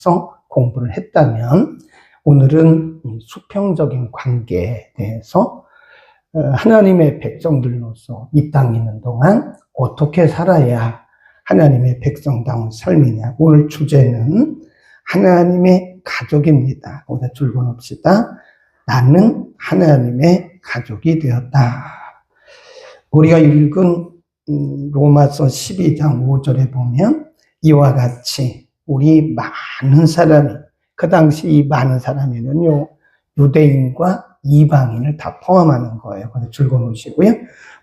대해서 공부를 했다면, 오늘은 이 수평적인 관계에 대해서 하나님의 백성들로서 이 땅에 있는 동안 어떻게 살아야 하나님의 백성다운 삶이냐. 오늘 주제는 하나님의 가족입니다. 오늘 줄여놓읍시다. 나는 하나님의 가족이 되었다. 우리가 읽은 로마서 12장 5절에 보면 이와 같이 우리 많은 사람이, 그 당시 이 많은 사람에는요, 유대인과 이방인을 다 포함하는 거예요. 그래서 줄여놓으시고요.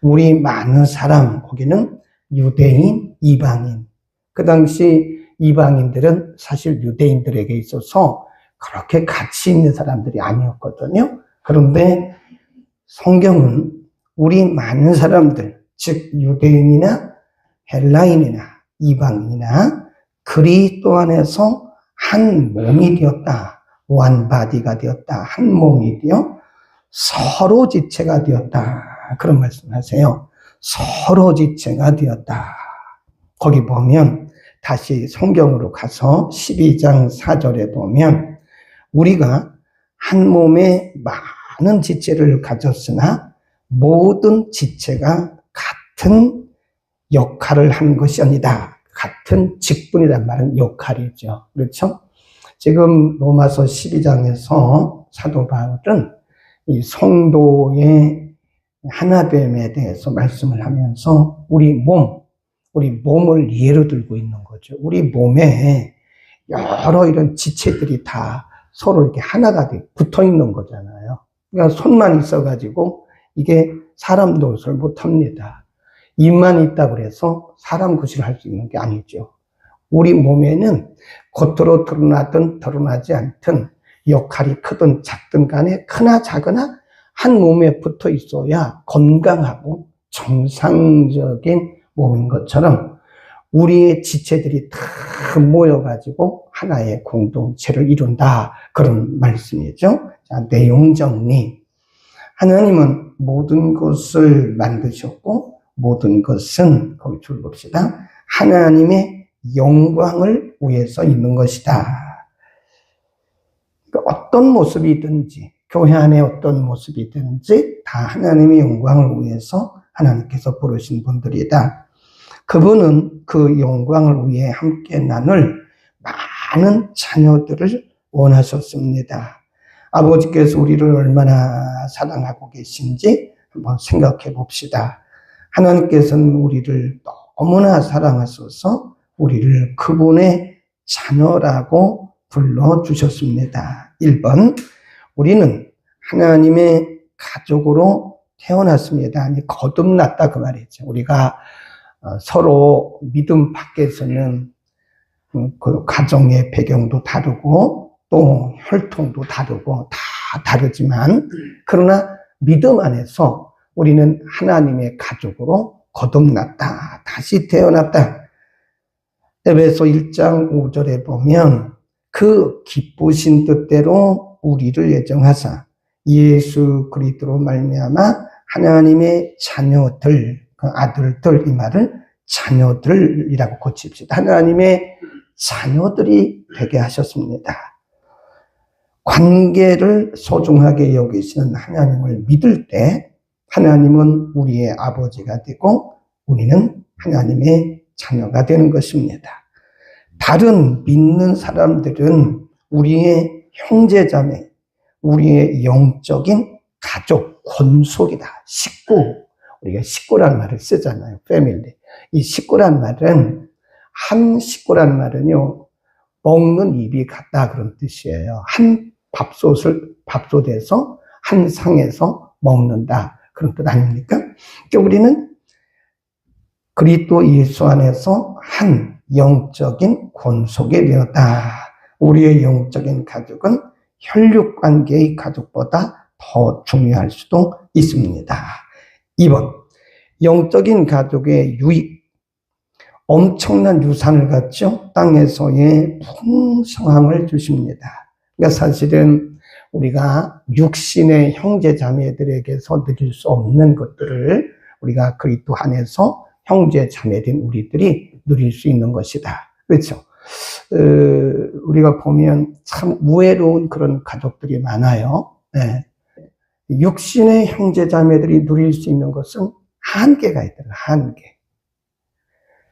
우리 많은 사람, 거기는 유대인, 이방인. 그 당시 이방인들은 사실 유대인들에게 있어서 그렇게 가치 있는 사람들이 아니었거든요. 그런데 성경은 우리 많은 사람들, 즉 유대인이나 헬라인이나 이방인이나 그리스도 안에서 한 몸이 되었다. one body가 되었다. 한 몸이 되어 서로 지체가 되었다. 그런 말씀하세요. 서로 지체가 되었다. 거기 보면 다시 성경으로 가서 12장 4절에 보면 우리가 한 몸에 많은 지체를 가졌으나 모든 지체가 같은 역할을 한 것이 아니다. 같은 직분이란 말은 역할이죠. 그렇죠? 지금 로마서 12장에서 사도 바울은 이 성도의 하나됨에 대해서 말씀을 하면서 우리 몸을 예로 들고 있는 거죠. 우리 몸에 여러 이런 지체들이 다 서로 이렇게 하나가 붙어 있는 거잖아요. 그러니까 손만 있어가지고 이게 사람 노릇을 못 합니다. 입만 있다고 그래서 사람 구실을 할 수 있는 게 아니죠. 우리 몸에는 겉으로 드러나든 드러나지 않든 역할이 크든 작든 간에 크나 작으나 한 몸에 붙어 있어야 건강하고 정상적인 몸인 것처럼 우리의 지체들이 다 모여가지고 하나의 공동체를 이룬다. 그런 말씀이죠. 자, 내용 정리. 하나님은 모든 것을 만드셨고 모든 것은, 거기 줄봅시다. 하나님의 영광을 위해서 있는 것이다. 그러니까 어떤 모습이든지, 교회 안에 어떤 모습이든지 다 하나님의 영광을 위해서 하나님께서 부르신 분들이다. 그분은 그 영광을 위해 함께 나눌 많은 자녀들을 원하셨습니다. 아버지께서 우리를 얼마나 사랑하고 계신지 한번 생각해 봅시다. 하나님께서는 우리를 너무나 사랑하셔서 우리를 그분의 자녀라고 불러주셨습니다. 1번, 우리는 하나님의 가족으로 태어났습니다. 아니, 거듭났다 그 말이죠. 우리가 서로 믿음 밖에서는 그 가정의 배경도 다르고 또 혈통도 다르고 다 다르지만, 그러나 믿음 안에서 우리는 하나님의 가족으로 거듭났다. 다시 태어났다. 에베소 1장 5절에 보면 그 기쁘신 뜻대로 우리를 예정하사 예수 그리스도로 말미암아 하나님의 자녀들, 그 아들들, 이 말을 자녀들이라고 고칩시다. 하나님의 자녀들이 되게 하셨습니다. 관계를 소중하게 여기시는 하나님을 믿을 때 하나님은 우리의 아버지가 되고 우리는 하나님의 자녀가 되는 것입니다. 다른 믿는 사람들은 우리의 형제자매, 우리의 영적인 가족, 권속이다. 식구, 우리가 식구란 말을 쓰잖아요. 패밀리. 이 식구란 말은, 한 식구란 말은요, 먹는 입이 같다 그런 뜻이에요. 한 밥솥에서 한 상에서 먹는다. 그런 뜻 아닙니까? 그러니까 우리는 그리스도 예수 안에서 한 영적인 권속이 되었다. 우리의 영적인 가족은 혈육관계의 가족보다 더 중요할 수도 있습니다. 2번, 영적인 가족의 유익. 엄청난 유산을 갖죠. 땅에서의 풍성함을 주십니다. 그러니까 사실은 우리가 육신의 형제 자매들에게서 누릴 수 없는 것들을 우리가 그리스도 안에서 형제 자매된 우리들이 누릴 수 있는 것이다. 그렇죠? 우리가 보면 참 우애로운 그런 가족들이 많아요. 네. 육신의 형제자매들이 누릴 수 있는 것은 한계가 있더라, 한계.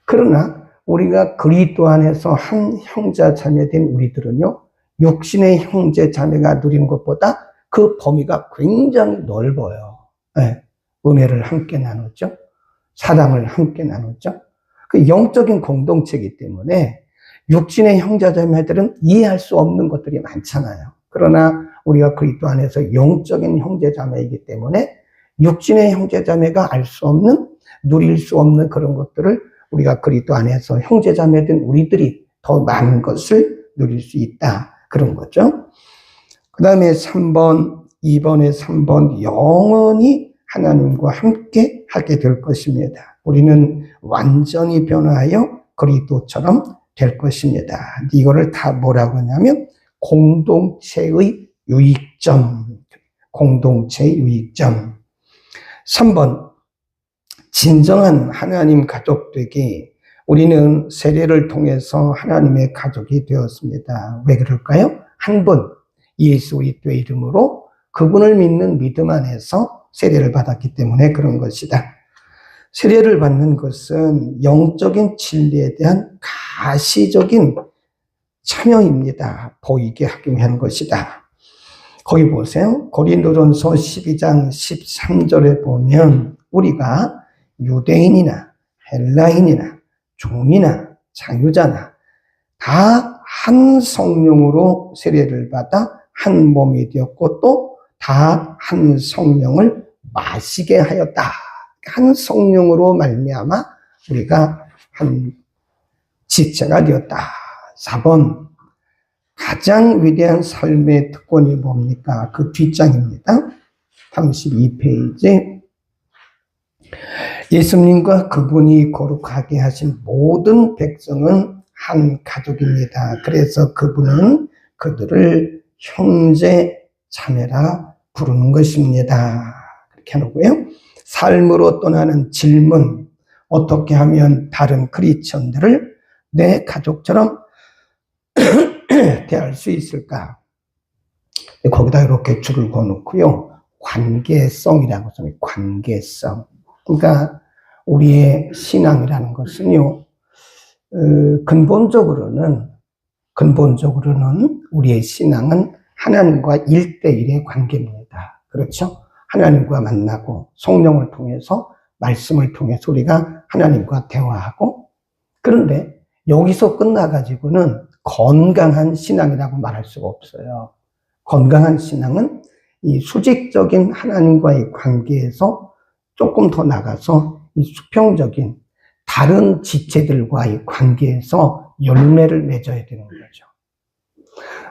그러나 우리가 그리스도 안에서 한 형제자매된 우리들은요, 육신의 형제자매가 누리는 것보다 그 범위가 굉장히 넓어요. 네. 은혜를 함께 나누죠. 사랑을 함께 나누죠. 그 영적인 공동체이기 때문에 육신의 형제자매들은 이해할 수 없는 것들이 많잖아요. 그러나 우리가 그리스도 안에서 영적인 형제자매이기 때문에 육신의 형제자매가 알 수 없는, 누릴 수 없는 그런 것들을 우리가 그리스도 안에서 형제자매된 우리들이 더 많은 것을 누릴 수 있다. 그런 거죠. 그 다음에 3번, 2번에 3번, 영원히 하나님과 함께 하게 될 것입니다. 우리는 완전히 변화하여 그리스도처럼 될 것입니다. 이거를 다 뭐라고 하냐면 공동체의 유익점, 공동체의 유익점. 3번, 진정한 하나님 가족 되기. 우리는 세례를 통해서 하나님의 가족이 되었습니다. 왜 그럴까요? 한 분, 예수 그리스도의 이름으로 그분을 믿는 믿음 안에서 세례를 받았기 때문에 그런 것이다. 세례를 받는 것은 영적인 진리에 대한 가시적인 참여입니다. 보이게 하기 위한 것이다. 거기 보세요. 고린도전서 12장 13절에 보면 우리가 유대인이나 헬라인이나 종이나 자유자나 다 한 성령으로 세례를 받아 한 몸이 되었고 또 다 한 성령을 마시게 하였다. 한 성령으로 말미암아 우리가 한 지체가 되었다. 4번, 가장 위대한 삶의 특권이 뭡니까? 그 뒷장입니다. 32페이지. 예수님과 그분이 거룩하게 하신 모든 백성은 한 가족입니다. 그래서 그분은 그들을 형제 자매라 부르는 것입니다. 그렇게 하고요. 삶으로 떠나는 질문, 어떻게 하면 다른 크리스천들을 내 가족처럼 대할 수 있을까? 거기다 이렇게 줄을 그어놓고요. 관계성이라고 써요. 관계성. 그러니까 우리의 신앙이라는 것은요, 근본적으로는 우리의 신앙은 하나님과 1대1의 관계입니다. 그렇죠? 하나님과 만나고 성령을 통해서 말씀을 통해서 우리가 하나님과 대화하고, 그런데 여기서 끝나가지고는 건강한 신앙이라고 말할 수가 없어요. 건강한 신앙은 이 수직적인 하나님과의 관계에서 조금 더 나가서 이 수평적인 다른 지체들과의 관계에서 열매를 맺어야 되는 거죠.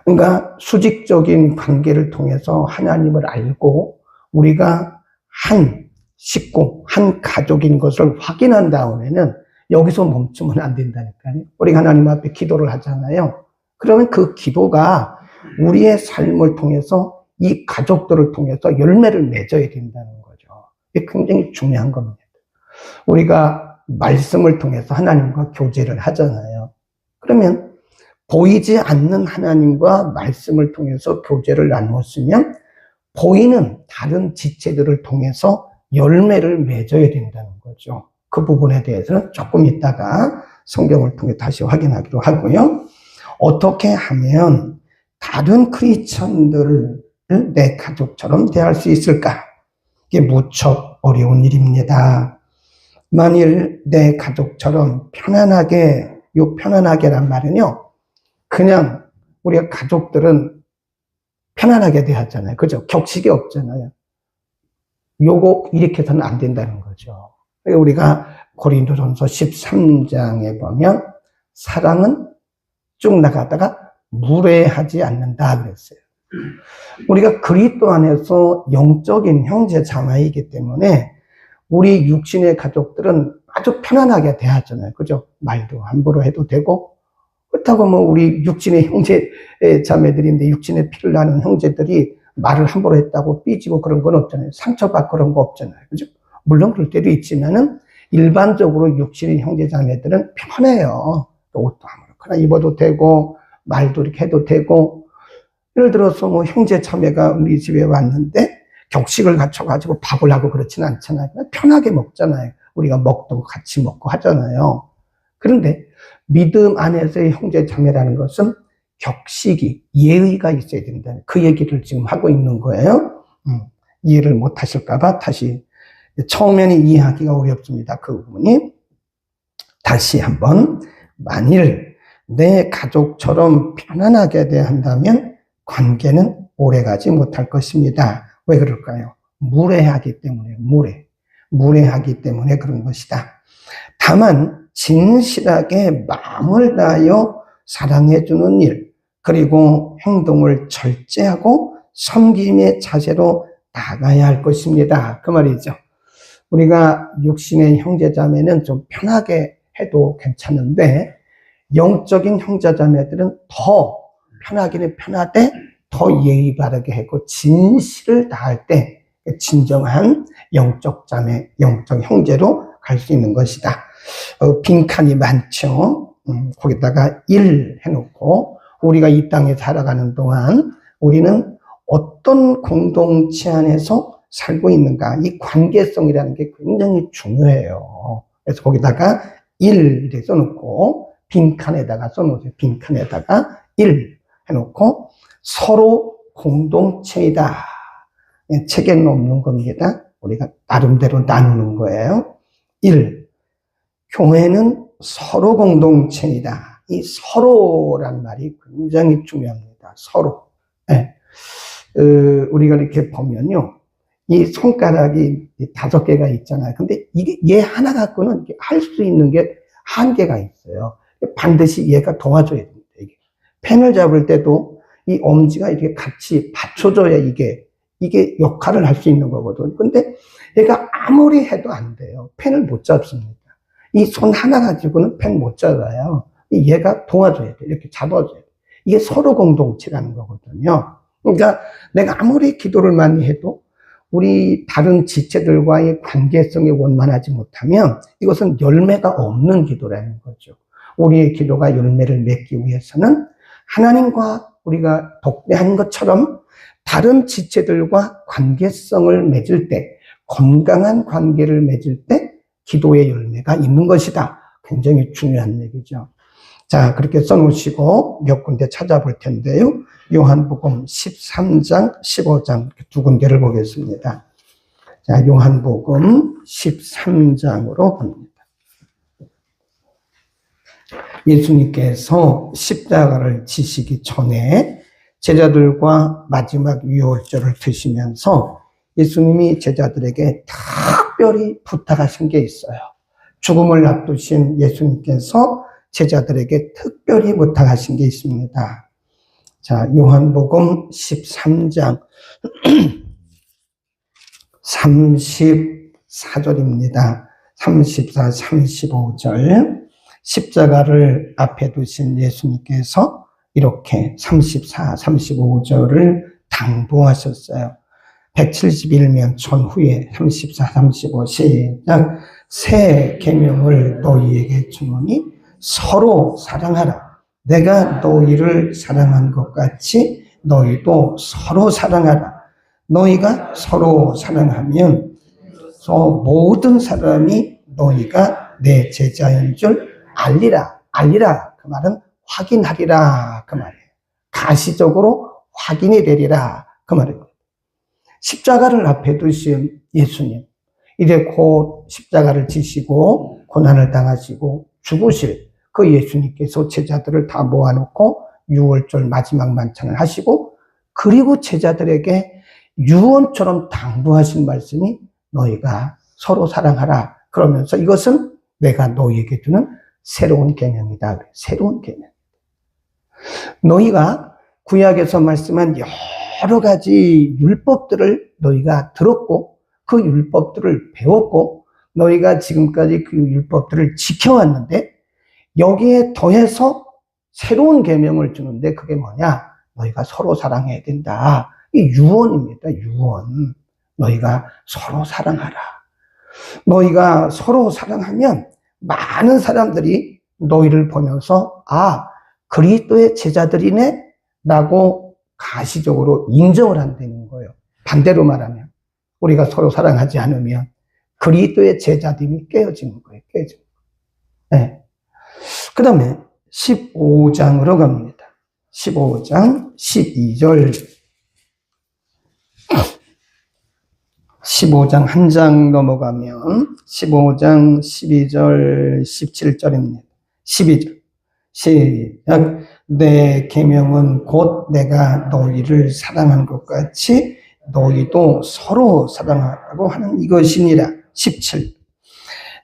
그러니까 수직적인 관계를 통해서 하나님을 알고 우리가 한 식구, 한 가족인 것을 확인한 다음에는 여기서 멈추면 안 된다니까요. 우리가 하나님 앞에 기도를 하잖아요. 그러면 그 기도가 우리의 삶을 통해서 이 가족들을 통해서 열매를 맺어야 된다는 거죠. 이게 굉장히 중요한 겁니다. 우리가 말씀을 통해서 하나님과 교제를 하잖아요. 그러면 보이지 않는 하나님과 말씀을 통해서 교제를 나누었으면 보이는 다른 지체들을 통해서 열매를 맺어야 된다는 거죠. 그 부분에 대해서는 조금 이따가 성경을 통해 다시 확인하기로 하고요. 어떻게 하면 다른 크리스천들을 내 가족처럼 대할 수 있을까? 이게 무척 어려운 일입니다. 만일 내 가족처럼 편안하게, 요 편안하게란 말은요, 그냥 우리가 가족들은 편안하게 대하잖아요. 그죠? 격식이 없잖아요. 요거 이렇게 해서는 안 된다는 거죠. 우리가 고린도전서 13장에 보면 사랑은 쭉 나가다가 무례하지 않는다 그랬어요. 우리가 그리스도 안에서 영적인 형제 자매이기 때문에 우리 육신의 가족들은 아주 편안하게 대하잖아요. 그죠? 말도 함부로 해도 되고, 그렇다고 뭐 우리 육신의 형제 자매들인데 육신의 피를 나는 형제들이 말을 함부로 했다고 삐지고 그런 건 없잖아요. 상처받고 그런 거 없잖아요. 그죠? 물론 그럴 때도 있지만은 일반적으로 육신의 형제 자매들은 편해요. 옷도 아무렇고 아무거나 입어도 되고 말도 이렇게 해도 되고, 예를 들어서 뭐 형제 자매가 우리 집에 왔는데 격식을 갖춰가지고 밥을 하고 그렇지는 않잖아요. 그냥 편하게 먹잖아요. 우리가 먹던 거 같이 먹고 하잖아요. 그런데 믿음 안에서의 형제 자매라는 것은 격식이, 예의가 있어야 된다. 그 얘기를 지금 하고 있는 거예요. 이해를 못 하실까봐 다시, 처음에는 이해하기가 어렵습니다. 그 부분이. 다시 한번, 만일 내 가족처럼 편안하게 대한다면 관계는 오래가지 못할 것입니다. 왜 그럴까요? 무례하기 때문에, 무례하기 때문에 그런 것이다. 다만 진실하게 마음을 다하여 사랑해주는 일, 그리고 행동을 절제하고 섬김의 자세로 나가야 할 것입니다. 그 말이죠. 우리가 육신의 형제자매는 좀 편하게 해도 괜찮은데 영적인 형제자매들은 더 편하기는 편하되 더 예의 바르게 하고 진실을 다할 때 진정한 영적 자매, 영적 형제로 갈 수 있는 것이다. 빈칸이 많죠. 거기다가 일 해놓고 우리가 이 땅에 살아가는 동안 우리는 어떤 공동체 안에서 살고 있는가, 이 관계성이라는 게 굉장히 중요해요. 그래서 거기다가 일 이렇게 써놓고 빈칸에다가 써놓으세요. 빈칸에다가 일 해놓고 서로 공동체이다. 책에는 없는 겁니다. 우리가 나름대로 나누는 거예요. 1. 교회는 서로 공동체이다. 이 서로란 말이 굉장히 중요합니다. 서로. 네. 우리가 이렇게 보면요. 이 손가락이 5개가 있잖아요. 근데 이게 얘 하나 갖고는 할 수 있는 게 한계가 있어요. 반드시 얘가 도와줘야 됩니다. 펜을 잡을 때도 이 엄지가 이렇게 같이 받쳐줘야 이게 역할을 할 수 있는 거거든요. 근데 얘가 아무리 해도 안 돼요. 펜을 못 잡습니다. 이 손 하나 가지고는 펜 못 잡아요. 얘가 도와줘야 돼. 이렇게 잡아줘야 돼. 이게 서로 공동체라는 거거든요. 그러니까 내가 아무리 기도를 많이 해도 우리 다른 지체들과의 관계성이 원만하지 못하면 이것은 열매가 없는 기도라는 거죠. 우리의 기도가 열매를 맺기 위해서는 하나님과 우리가 독대한 것처럼 다른 지체들과 관계성을 맺을 때, 건강한 관계를 맺을 때 기도의 열매가 있는 것이다. 굉장히 중요한 얘기죠. 자, 그렇게 써놓으시고 몇 군데 찾아볼 텐데요. 요한복음 13장, 15장 두 군데를 보겠습니다. 자, 요한복음 13장으로 봅니다. 예수님께서 십자가를 지시기 전에 제자들과 마지막 유월절을 드시면서 예수님이 제자들에게 특별히 부탁하신 게 있어요. 죽음을 앞두신 예수님께서 제자들에게 특별히 부탁하신 게 있습니다. 자, 요한복음 13장 34절입니다. 34, 35절. 십자가를 앞에 두신 예수님께서 이렇게 34, 35절을 당부하셨어요. 170일면 전후에 34, 35 시작. 새 계명을 너희에게 주노니 서로 사랑하라. 내가 너희를 사랑한 것 같이 너희도 서로 사랑하라. 너희가 서로 사랑하면 모든 사람이 너희가 내 제자인 줄 알리라. 알리라. 그 말은 확인하리라. 그 말이에요. 가시적으로 확인이 되리라. 그 말입니다. 십자가를 앞에 두신 예수님. 이제 곧 십자가를 지시고 고난을 당하시고 죽으실 그 예수님께서 제자들을 다 모아놓고 유월절 마지막 만찬을 하시고 그리고 제자들에게 유언처럼 당부하신 말씀이 너희가 서로 사랑하라. 그러면서 이것은 내가 너희에게 주는 새로운 개념이다. 새로운 개념. 너희가 구약에서 말씀한 여러 가지 율법들을 너희가 들었고 그 율법들을 배웠고 너희가 지금까지 그 율법들을 지켜왔는데 여기에 더해서 새로운 계명을 주는데 그게 뭐냐? 너희가 서로 사랑해야 된다. 이 유언입니다. 유언. 너희가 서로 사랑하라. 너희가 서로 사랑하면 많은 사람들이 너희를 보면서 아, 그리스도의 제자들이네 라고 가시적으로 인정을 한다는 거예요. 반대로 말하면 우리가 서로 사랑하지 않으면 그리스도의 제자됨이 깨어지는 거예요. 깨어지는 거예요. 네. 그 다음에 15장으로 갑니다. 15장 12절 15장 한 장 넘어가면 15장 12절 17절입니다. 12절 시작. 내 계명은 곧 내가 너희를 사랑한 것 같이 너희도 서로 사랑하라고 하는 이것이니라. 17.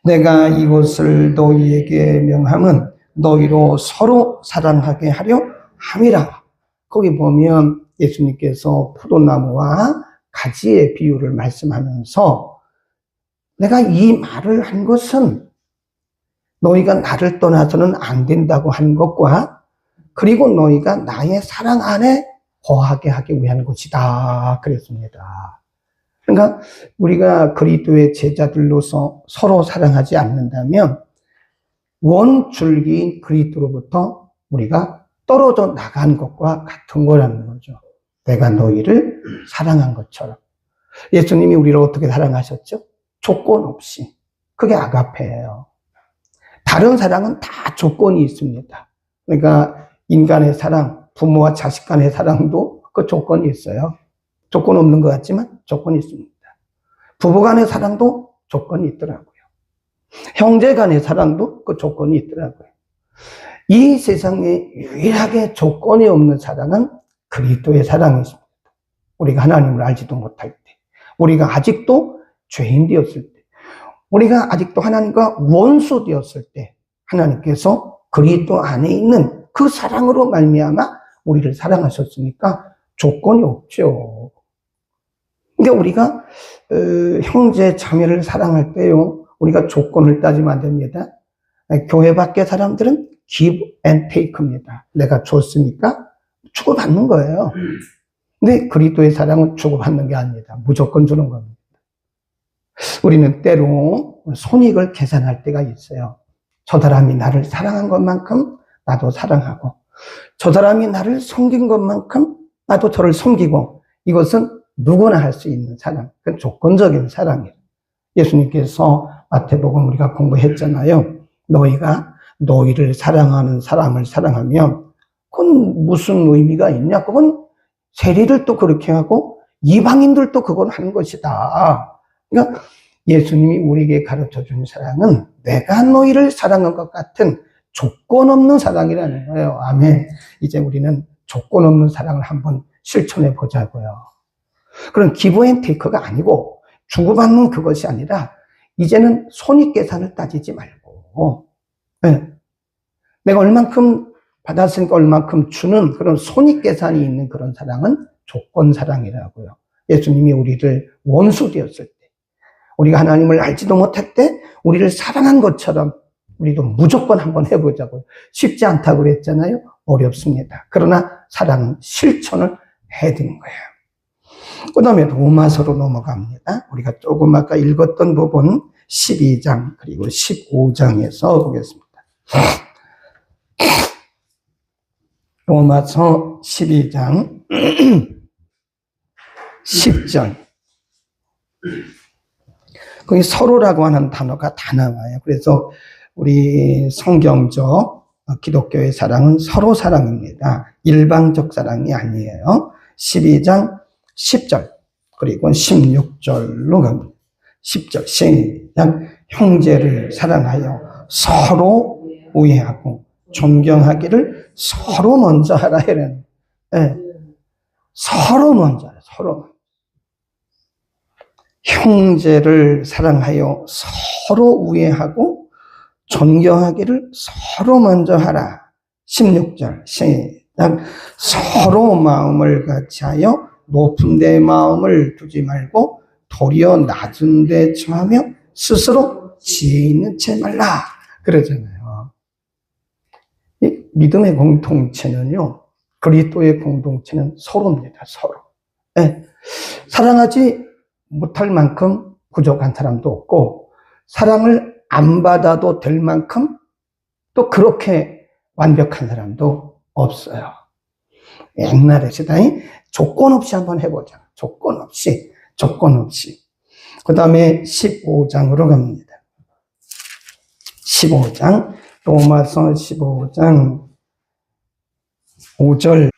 내가 이것을 너희에게 명함은 너희로 서로 사랑하게 하려 함이라. 거기 보면 예수님께서 포도나무와 가지의 비유를 말씀하면서 내가 이 말을 한 것은 너희가 나를 떠나서는 안 된다고 하는 것과 그리고 너희가 나의 사랑 안에 거하게 하기 위한 것이다 그랬습니다. 그러니까 우리가 그리스도의 제자들로서 서로 사랑하지 않는다면 원줄기인 그리스도로부터 우리가 떨어져 나간 것과 같은 거라는 거죠. 내가 너희를 사랑한 것처럼. 예수님이 우리를 어떻게 사랑하셨죠? 조건 없이. 그게 아가페예요. 다른 사랑은 다 조건이 있습니다. 그러니까 인간의 사랑, 부모와 자식 간의 사랑도 그 조건이 있어요. 조건 없는 것 같지만 조건이 있습니다. 부부 간의 사랑도 조건이 있더라고요. 형제 간의 사랑도 그 조건이 있더라고요. 이 세상에 유일하게 조건이 없는 사랑은 그리스도의 사랑이십니다. 우리가 하나님을 알지도 못할 때, 우리가 아직도 죄인 되었을 때, 우리가 아직도 하나님과 원수 되었을 때 하나님께서 그리스도 안에 있는 그 사랑으로 말미암아 우리를 사랑하셨으니까 조건이 없죠. 그러니까 우리가 형제 자매를 사랑할 때요, 우리가 조건을 따지면 안 됩니다. 교회 밖의 사람들은 give and take입니다. 내가 줬으니까 주고받는 거예요. 근데 그리스도의 사랑은 주고받는 게 아닙니다. 무조건 주는 겁니다. 우리는 때로 손익을 계산할 때가 있어요. 저 사람이 나를 사랑한 것만큼 나도 사랑하고, 저 사람이 나를 섬긴 것만큼 나도 저를 섬기고, 이것은 누구나 할 수 있는 사랑, 그건 조건적인 사랑이에요. 예수님께서 마태복음 우리가 공부했잖아요. 너희가 너희를 사랑하는 사람을 사랑하면 그건 무슨 의미가 있냐? 그건 세리들도 그렇게 하고 이방인들도 그건 하는 것이다. 그러니까 예수님이 우리에게 가르쳐준 사랑은 내가 너희를 사랑한 것 같은 조건 없는 사랑이라는 거예요. 아멘. 이제 우리는 조건 없는 사랑을 한번 실천해 보자고요. 그런 기브 앤 테이크가 아니고 주고받는 그것이 아니라 이제는 손익계산을 따지지 말고, 네. 내가 얼만큼 받았으니까 얼만큼 주는 그런 손익계산이 있는 그런 사랑은 조건사랑이라고요. 예수님이 우리를 원수 되었을 때, 우리가 하나님을 알지도 못할 때 우리를 사랑한 것처럼 우리도 무조건 한번 해보자고요. 쉽지 않다고 그랬잖아요. 어렵습니다. 그러나 사랑은 실천을 해야 되는 거예요. 그 다음에 로마서로 넘어갑니다. 우리가 조금 아까 읽었던 부분 12장 그리고 15장에서 보겠습니다. 로마서 12장 10절. 거기 서로라고 하는 단어가 다 나와요. 그래서 우리 성경적 기독교의 사랑은 서로 사랑입니다. 일방적 사랑이 아니에요. 12장 10절 그리고 16절로 갑니다. 10절 시작. 형제를 사랑하여 서로 우애하고 존경하기를 서로 먼저 하라 이런. 네. 서로 먼저 하라. 서로. 형제를 사랑하여 서로 우애하고 존경하기를 서로 먼저 하라. 16절 시작. 서로 마음을 같이 하여 높은 데 마음을 두지 말고 도리어 낮은 데 처하며 스스로 지혜 있는 채 말라 그러잖아요. 이 믿음의 공동체는요, 그리스도의 공동체는 서로입니다. 서로. 네. 사랑하지 못할 만큼 부족한 사람도 없고, 사랑을 안 받아도 될 만큼 또 그렇게 완벽한 사람도 없어요. 옛날에 시다니 조건 없이 한번 해보자. 조건 없이. 그 다음에 15장으로 갑니다. 15장, 로마서 15장 5절,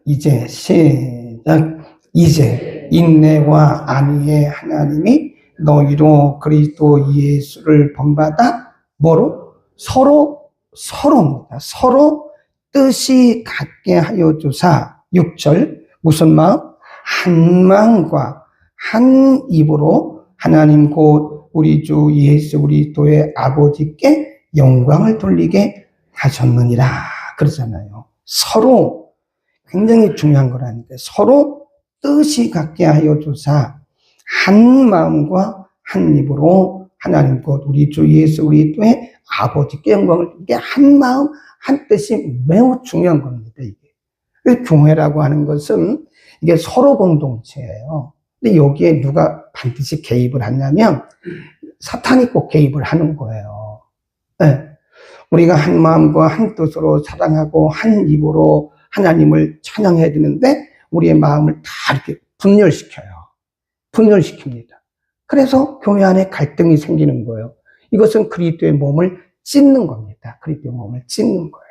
이제 시작. 이제 인내와 안위의 하나님이 너희로 그리스도 예수를 본받아 뭐로? 서로입니다. 서로 뜻이 같게 하여 주사. 6절, 무슨 마음? 한 마음과 한 입으로 하나님 곧 우리 주 예수 그리스도의 아버지께 영광을 돌리게 하셨느니라 그러잖아요. 서로 굉장히 중요한 거라니까. 서로 뜻이 같게 하여 주사 한 마음과 한 입으로 하나님 곧 우리 주 예수 그리스도의 아버지께 영광을 돌리게. 한 마음 한 뜻이 매우 중요한 겁니다. 이게 교회라고 하는 것은 이게 서로 공동체예요. 근데 여기에 누가 반드시 개입을 하냐면 사탄이 꼭 개입을 하는 거예요. 네. 우리가 한 마음과 한 뜻으로 사랑하고 한 입으로 하나님을 찬양해야 되는데 우리의 마음을 다 이렇게 분열시킵니다. 그래서 교회 안에 갈등이 생기는 거예요. 이것은 그리스도의 몸을 찢는 겁니다. 그리스도의 몸을 찢는 거예요.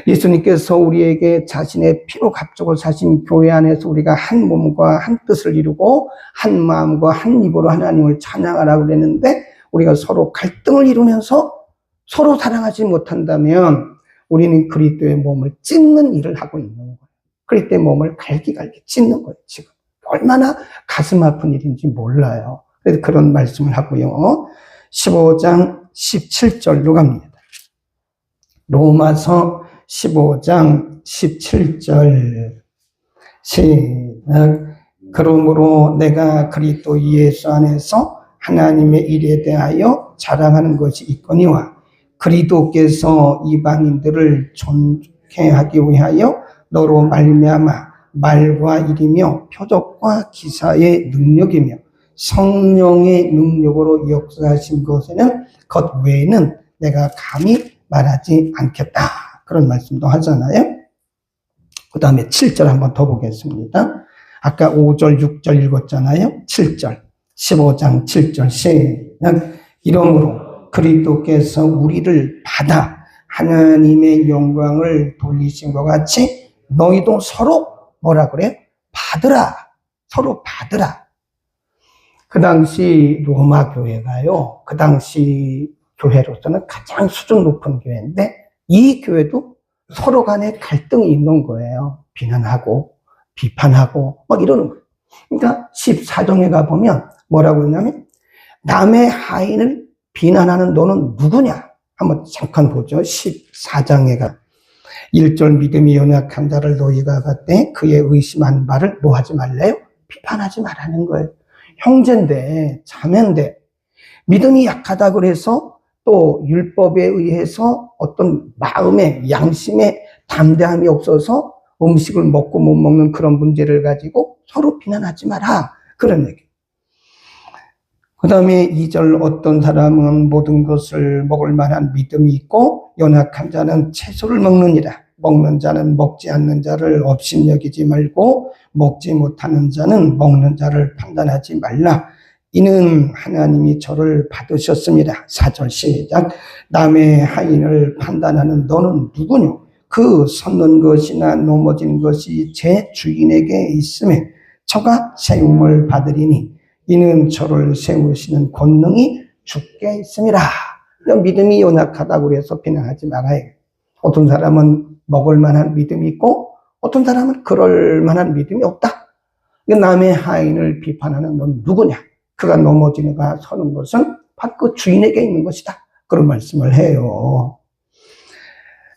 예수님께서 우리에게 자신의 피로 값주고 사신 교회 안에서 우리가 한 몸과 한 뜻을 이루고 한 마음과 한 입으로 하나님을 찬양하라고 그랬는데 우리가 서로 갈등을 이루면서 서로 사랑하지 못한다면 우리는 그리스도의 몸을 찢는 일을 하고 있는 거예요. 그리스도의 몸을 갈기갈기 찢는 거예요. 지금 얼마나 가슴 아픈 일인지 몰라요. 그래서 그런 말씀을 하고요. 15장 17절로 갑니다. 로마서 15장 17절 시작. 그러므로 내가 그리스도 예수 안에서 하나님의 일에 대하여 자랑하는 것이 있거니와 그리스도께서 이방인들을 존귀케 하기 위하여 너로 말미암아 말과 일이며 표적과 기사의 능력이며 성령의 능력으로 역사하신 것에는 것 외에는 내가 감히 말하지 않겠다. 그런 말씀도 하잖아요. 그 다음에 7절 한번 더 보겠습니다. 아까 5절, 6절 읽었잖아요. 7절, 15장 7절 시작. 이러므로 그리스도께서 우리를 받아 하나님의 영광을 돌리신 것 같이 너희도 서로 뭐라 그래? 받으라. 서로 받으라. 그 당시 로마 교회가요. 그 당시 교회로서는 가장 수준 높은 교회인데 이 교회도 서로 간에 갈등이 있는 거예요. 비난하고 비판하고 막 이러는 거예요. 그러니까 14장에 가보면 뭐라고 했냐면 남의 하인을 비난하는 너는 누구냐? 한번 잠깐 보죠. 14장에 가 1절 믿음이 연약한 자를 너희가 봤되 그의 의심한 바를 뭐 하지 말래요? 비판하지 말라는 거예요. 형제인데 자매인데 믿음이 약하다 그래서 또 율법에 의해서 어떤 마음의 양심에 담대함이 없어서 음식을 먹고 못 먹는 그런 문제를 가지고 서로 비난하지 마라. 그런 얘기. 그 다음에 2절 어떤 사람은 모든 것을 먹을 만한 믿음이 있고 연약한 자는 채소를 먹느니라. 먹는 자는 먹지 않는 자를 업신여기지 말고 먹지 못하는 자는 먹는 자를 판단하지 말라. 이는 하나님이 저를 받으셨습니다. 4절 시작. 남의 하인을 판단하는 너는 누구뇨? 그 섰는 것이나 넘어진 것이 제 주인에게 있음에 저가 세움을 받으리니 이는 저를 세우시는 권능이 주께 있음이라. 믿음이 연약하다고 해서 비난하지 말아요. 어떤 사람은 먹을 만한 믿음이 있고 어떤 사람은 그럴 만한 믿음이 없다. 남의 하인을 비판하는 넌 누구냐? 그가 넘어지는가 서는 것은 바로 그 주인에게 있는 것이다. 그런 말씀을 해요.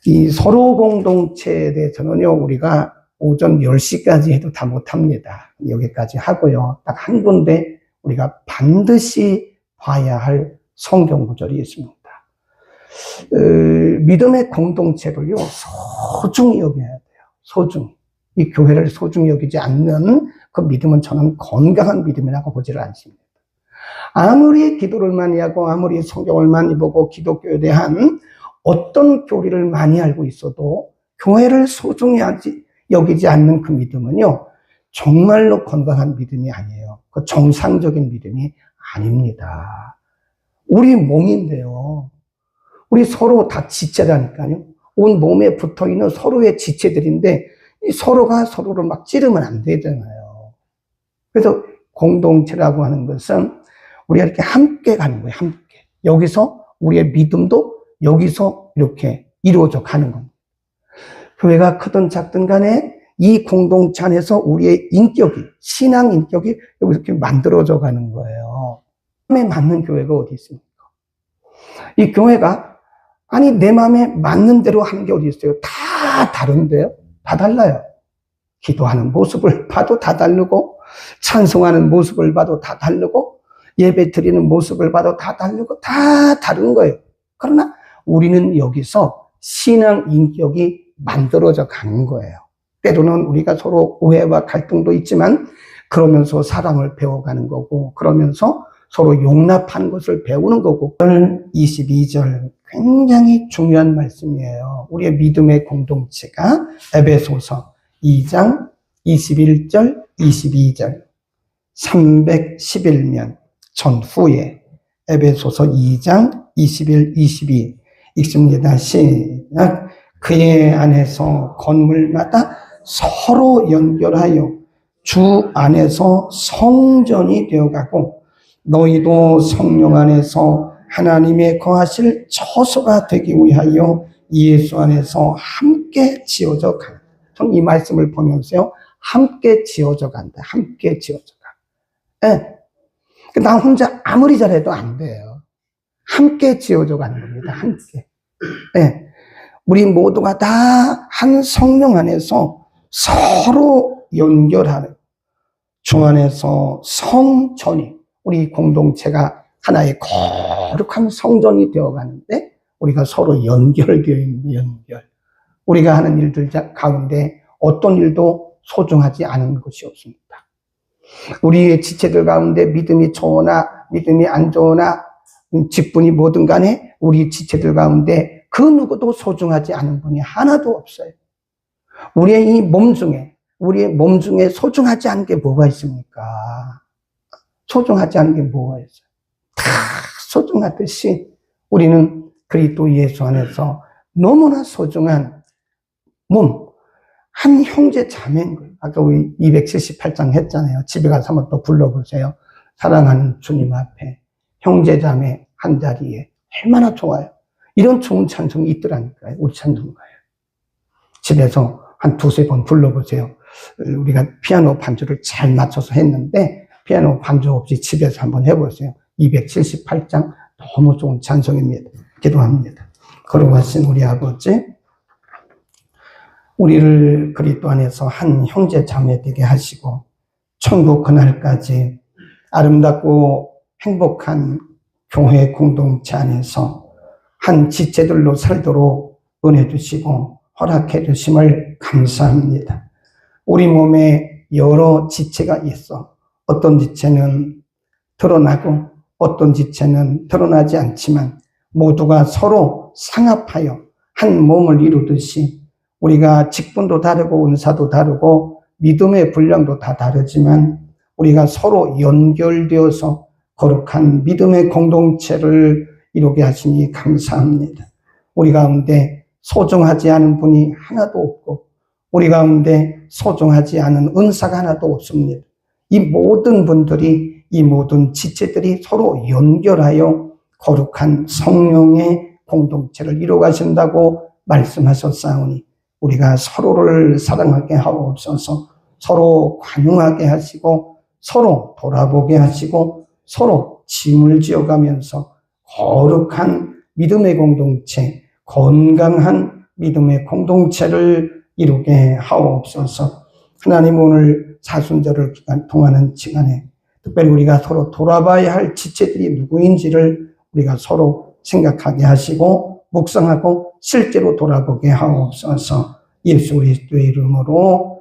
이 서로 공동체에 대해서는요, 우리가 오전 10시까지 해도 다 못합니다. 여기까지 하고요. 딱 한 군데 우리가 반드시 봐야 할 성경 구절이 있습니다. 믿음의 공동체를요, 소중히 여겨야 돼요. 소중히. 이 교회를 소중히 여기지 않는 그 믿음은 저는 건강한 믿음이라고 보지를 않습니다. 아무리 기도를 많이 하고 아무리 성경을 많이 보고 기독교에 대한 어떤 교리를 많이 알고 있어도 교회를 소중히 여기지 않는 그 믿음은요, 정말로 건강한 믿음이 아니에요. 그 정상적인 믿음이 아닙니다. 우리 몸인데요. 우리 서로 다 지체라니까요. 온 몸에 붙어 있는 서로의 지체들인데 이 서로가 서로를 막 찌르면 안 되잖아요. 그래서 공동체라고 하는 것은 우리가 이렇게 함께 가는 거예요. 함께. 여기서 우리의 믿음도 여기서 이렇게 이루어져 가는 겁니다. 교회가 크든 작든 간에 이 공동체 안에서 우리의 인격이, 신앙 인격이 여기서 이렇게 만들어져 가는 거예요. 마음에 맞는 교회가 어디 있습니까? 이 교회가 아니 내 마음에 맞는 대로 하는 게 어디 있어요? 다 다른데요? 다 달라요. 기도하는 모습을 봐도 다 다르고, 찬송하는 모습을 봐도 다 다르고, 예배 드리는 모습을 봐도 다 다르고, 다 다른 거예요. 그러나 우리는 여기서 신앙 인격이 만들어져 가는 거예요. 때로는 우리가 서로 오해와 갈등도 있지만 그러면서 사랑을 배워가는 거고, 그러면서 서로 용납하는 것을 배우는 거고. 오늘 22절 굉장히 중요한 말씀이에요. 우리의 믿음의 공동체가 에베소서 2장 21절 22절 311년 전후에 에베소서 2장 21, 22 읽습니다. 시작. 그의 안에서 건물마다 서로 연결하여 주 안에서 성전이 되어가고 너희도 성령 안에서 하나님의 거하실 처소가 되기 위하여 예수 안에서 함께 지어져 간다. 전 이 말씀을 보면서요, 함께 지어져 간다. 함께 지어져 가. 예. 나 혼자 아무리 잘해도 안 돼요. 함께 지어져 가는 겁니다. 함께. 예. 우리 모두가 다 한 성령 안에서 서로 연결하는 주 안에서 성전이, 우리 공동체가 하나의 거룩한 성전이 되어 가는데 우리가 서로 연결되어 있는 연결. 우리가 하는 일들 가운데 어떤 일도 소중하지 않은 것이 없습니다. 우리의 지체들 가운데 믿음이 좋으나 믿음이 안 좋으나 직분이 뭐든 간에 우리 지체들 가운데 그 누구도 소중하지 않은 분이 하나도 없어요. 우리의 이 몸 중에, 우리의 몸 중에 소중하지 않은 게 뭐가 있습니까? 소중하지 않은 게 뭐가 있어요? 다 소중하듯이 우리는 그리스도 예수 안에서 너무나 소중한 몸, 한 형제 자매인 거예요. 아까 우리 278장 했잖아요. 집에 가서 한번 또 불러보세요. 사랑하는 주님 앞에 형제 자매 한 자리에 얼마나 좋아요. 이런 좋은 찬송이 있더라니까요. 우리 찬송가요. 집에서 한 두세 번 불러보세요. 우리가 피아노 반주를 잘 맞춰서 했는데 피아노 반주 없이 집에서 한번 해보세요. 278장 너무 좋은 찬송입니다. 기도합니다. 거룩하신 우리 아버지, 우리를 그리스도 안에서 한 형제 자매 되게 하시고 천국 그날까지 아름답고 행복한 교회 공동체 안에서 한 지체들로 살도록 은혜 주시고 허락해 주심을 감사합니다. 우리 몸에 여러 지체가 있어. 어떤 지체는 드러나고 어떤 지체는 드러나지 않지만 모두가 서로 상합하여 한 몸을 이루듯이 우리가 직분도 다르고 은사도 다르고 믿음의 분량도 다 다르지만 우리가 서로 연결되어서 거룩한 믿음의 공동체를 이루게 하시니 감사합니다. 우리 가운데 소중하지 않은 분이 하나도 없고 우리 가운데 소중하지 않은 은사가 하나도 없습니다. 이 모든 분들이, 이 모든 지체들이 서로 연결하여 거룩한 성령의 공동체를 이루어가신다고 말씀하셨사오니 우리가 서로를 사랑하게 하옵소서. 서로 관용하게 하시고 서로 돌아보게 하시고 서로 짐을 지어가면서 거룩한 믿음의 공동체, 건강한 믿음의 공동체를 이루게 하옵소서. 하나님, 오늘 사순절을 통하는 시간에 특별히 우리가 서로 돌아봐야 할 지체들이 누구인지를 우리가 서로 생각하게 하시고 묵상하고 실제로 돌아보게 하옵소서. 예수 그리스도의 이름으로